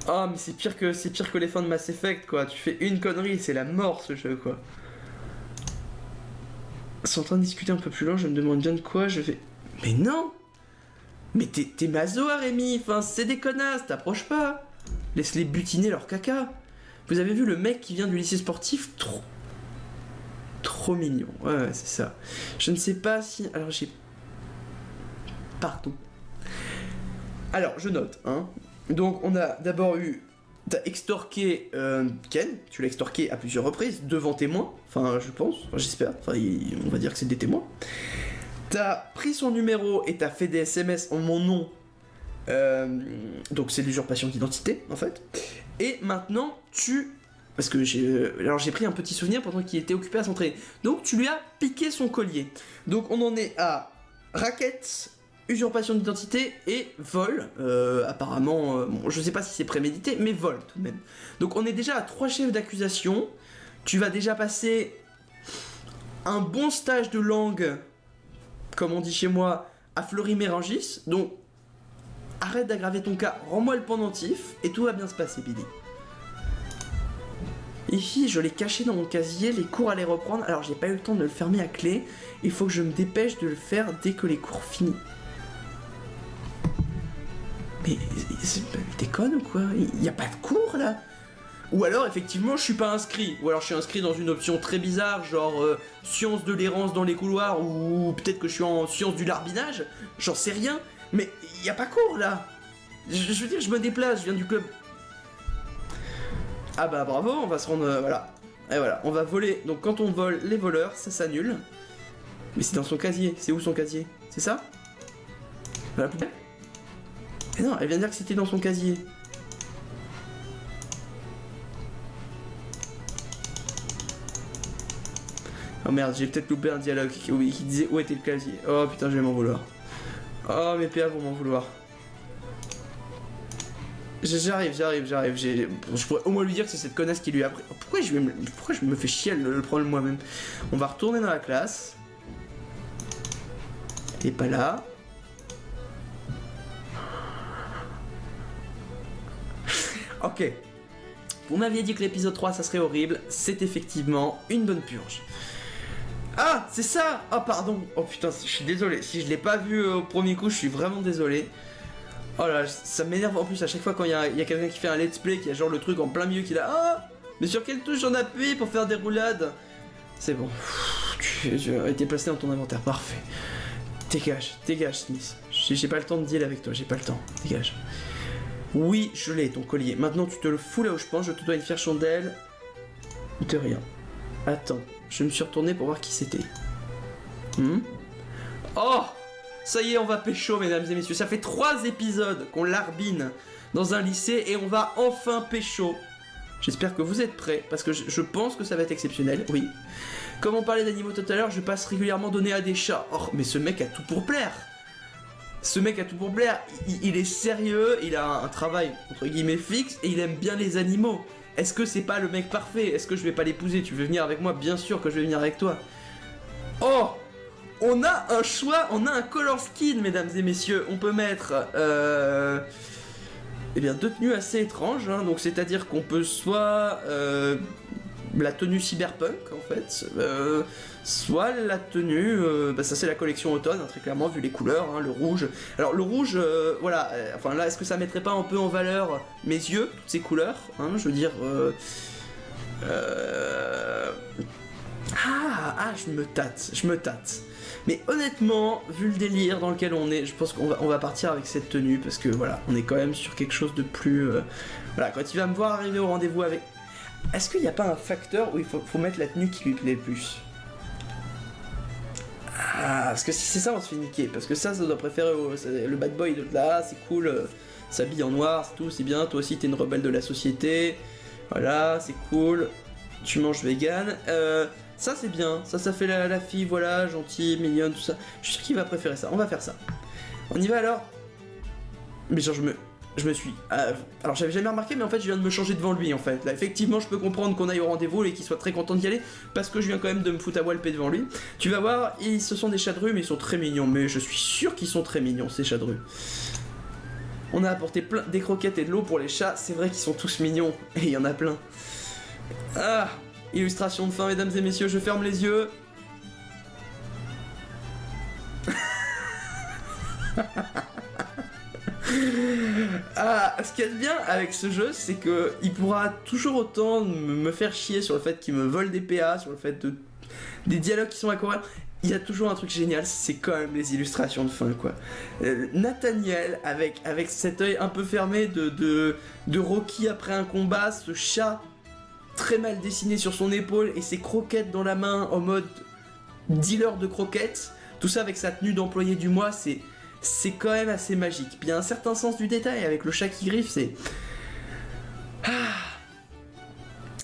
Ah, mais c'est pire que les fins de Mass Effect, quoi. Tu fais une connerie, c'est la mort, ce jeu, quoi. Ils sont en train de discuter un peu plus loin, je me demande bien de quoi, je fais... Mais non! Mais t'es maso, Rémi, enfin, c'est des connasses, t'approches pas. Laisse-les butiner leur caca. Vous avez vu le mec qui vient du lycée sportif? Trop mignon. Ouais, c'est ça. Je ne sais pas si... Alors, j'ai... Pardon. Alors, je note, hein. Donc, on a d'abord eu... T'as extorqué Ken, tu l'as extorqué à plusieurs reprises, devant témoins, enfin, je pense, enfin, j'espère, enfin, on va dire que c'est des témoins. T'as pris son numéro et t'as fait des SMS en mon nom, donc c'est l'usurpation d'identité, en fait. Et maintenant, parce que j'ai pris un petit souvenir pendant qu'il était occupé à s'entraîner. Donc, tu lui as piqué son collier. Donc, on en est à raquette, usurpation d'identité et vol, apparemment, bon, je sais pas si c'est prémédité, mais vol tout de même. Donc on est déjà à 3 chefs d'accusation, tu vas déjà passer un bon stage de langue, comme on dit chez moi, à Fleury-Mérangis, donc arrête d'aggraver ton cas, rends-moi le pendentif, et tout va bien se passer, Billy. Ici, je l'ai caché dans mon casier, les cours à les reprendre, alors j'ai pas eu le temps de le fermer à clé, il faut que je me dépêche de le faire dès que les cours finissent. Mais t'es conne ou quoi? Il y a pas de cours là? Ou alors effectivement je suis pas inscrit, ou alors je suis inscrit dans une option très bizarre, genre sciences de l'errance dans les couloirs, ou peut-être que je suis en sciences du larbinage, j'en sais rien, mais il y a pas cours là. Je veux dire, je me déplace, je viens du club. Ah bah bravo, on va se rendre, voilà. Et voilà, on va voler, donc quand on vole les voleurs, ça s'annule. Mais c'est dans son casier, c'est où son casier? C'est ça? Dans la poubelle? Mais non, elle vient de dire que c'était dans son casier. Oh merde, j'ai peut-être loupé un dialogue qui disait où était le casier. Oh putain, je vais m'en vouloir. Oh, mes PA vont m'en vouloir. J'arrive. Je pourrais au moins lui dire que c'est cette connasse qui lui a appris. Pourquoi je me fais chier à le prendre moi-même? On va retourner dans la classe. T'es pas là. Ok. Vous m'aviez dit que l'épisode 3 ça serait horrible. C'est effectivement une bonne purge. Ah, c'est ça! Ah, pardon. Oh putain, je suis désolé. Si je l'ai pas vu au premier coup, je suis vraiment désolé. Oh là, ça m'énerve en plus à chaque fois quand il y a quelqu'un qui fait un let's play, qui a genre le truc en plein milieu, qui a ah! Mais sur quelle touche j'en appuie pour faire des roulades? C'est bon. Tu as été placé dans ton inventaire, parfait. Dégage, Smith. J'ai pas le temps de deal avec toi, j'ai pas le temps. Dégage. Oui, je l'ai, ton collier. Maintenant, tu te le fous là où je pense, je te dois une fière chandelle. De rien. Attends, je me suis retourné pour voir qui c'était. Oh! Ça y est, on va pécho, mesdames et messieurs. Ça fait 3 épisodes qu'on larbine dans un lycée et on va enfin pécho. J'espère que vous êtes prêts, parce que je pense que ça va être exceptionnel, oui. Comme on parlait d'animaux tout à l'heure, je passe régulièrement donner à des chats. Oh, mais ce mec a tout pour plaire. Il est sérieux, il a un travail entre guillemets fixe et il aime bien les animaux. Est-ce que c'est pas le mec parfait? Est-ce que je vais pas l'épouser? Tu veux venir avec moi? Bien sûr que je vais venir avec toi. Oh! On a un choix, on a un color skin, mesdames et messieurs. On peut mettre eh bien, 2 tenues assez étranges, hein. Donc c'est-à-dire qu'on peut soit la tenue cyberpunk en fait, soit la tenue, bah ça c'est la collection automne, hein, très clairement vu les couleurs, hein, le rouge. Alors le rouge, voilà, enfin là est-ce que ça mettrait pas un peu en valeur mes yeux, toutes ces couleurs, hein, je veux dire, je me tâte. Mais honnêtement, vu le délire dans lequel on est, je pense qu'on va partir avec cette tenue parce que voilà, on est quand même sur quelque chose de plus, voilà, quand il va me voir arriver au rendez-vous avec. Est-ce qu'il n'y a pas un facteur où il faut mettre la tenue qui lui plaît le plus? parce que si c'est ça, on se fait niquer. Parce que ça doit préférer le bad boy de là, c'est cool, s'habille en noir, c'est tout, c'est bien. Toi aussi, t'es une rebelle de la société. Voilà, c'est cool. Tu manges vegan. Ça, c'est bien. Ça fait la fille, voilà, gentille, mignonne, tout ça. Je suis sûr qu'il va préférer ça. On va faire ça. On y va alors. Mais genre, je me suis... alors j'avais jamais remarqué, mais en fait je viens de me changer devant lui en fait. Là effectivement je peux comprendre qu'on aille au rendez-vous et qu'il soit très content d'y aller, parce que je viens quand même de me foutre à walper devant lui. Tu vas voir, ce sont des chats de rue, mais ils sont très mignons. Mais je suis sûr qu'ils sont très mignons ces chats de rue. On a apporté plein des croquettes et de l'eau pour les chats, c'est vrai qu'ils sont tous mignons. Et il y en a plein. Ah, illustration de fin mesdames et messieurs, je ferme les yeux. Ce qu'il y a de bien avec ce jeu, c'est que il pourra toujours autant me faire chier sur le fait qu'il me vole des PA, sur le fait des dialogues qui sont aquarelles. Il y a toujours un truc génial, c'est quand même les illustrations de fin, quoi. Nathaniel, avec cet œil un peu fermé de Rocky après un combat, ce chat très mal dessiné sur son épaule et ses croquettes dans la main en mode dealer de croquettes, tout ça avec sa tenue d'employé du mois, c'est quand même assez magique. Puis il y a un certain sens du détail avec le chat qui griffe, c'est...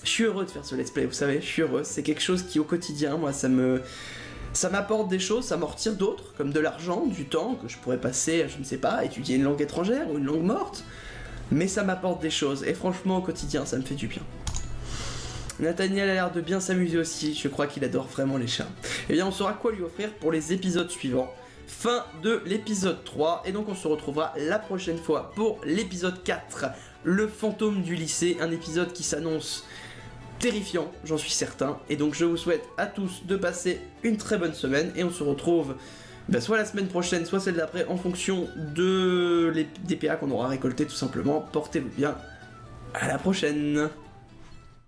Je suis heureux de faire ce let's play, vous savez, je suis heureux. C'est quelque chose qui au quotidien, moi, ça m'apporte des choses, ça m'en retire d'autres, comme de l'argent, du temps que je pourrais passer, je ne sais pas, à étudier une langue étrangère ou une langue morte. Mais ça m'apporte des choses, et franchement, au quotidien, ça me fait du bien. Nathaniel a l'air de bien s'amuser aussi, je crois qu'il adore vraiment les chats. Et bien, on saura quoi lui offrir pour les épisodes suivants. Fin de l'épisode 3, et donc on se retrouvera la prochaine fois pour l'épisode 4, le fantôme du lycée, un épisode qui s'annonce terrifiant, j'en suis certain, et donc je vous souhaite à tous de passer une très bonne semaine, et on se retrouve soit la semaine prochaine, soit celle d'après, en fonction des PA qu'on aura récoltés tout simplement. Portez-vous bien, à la prochaine.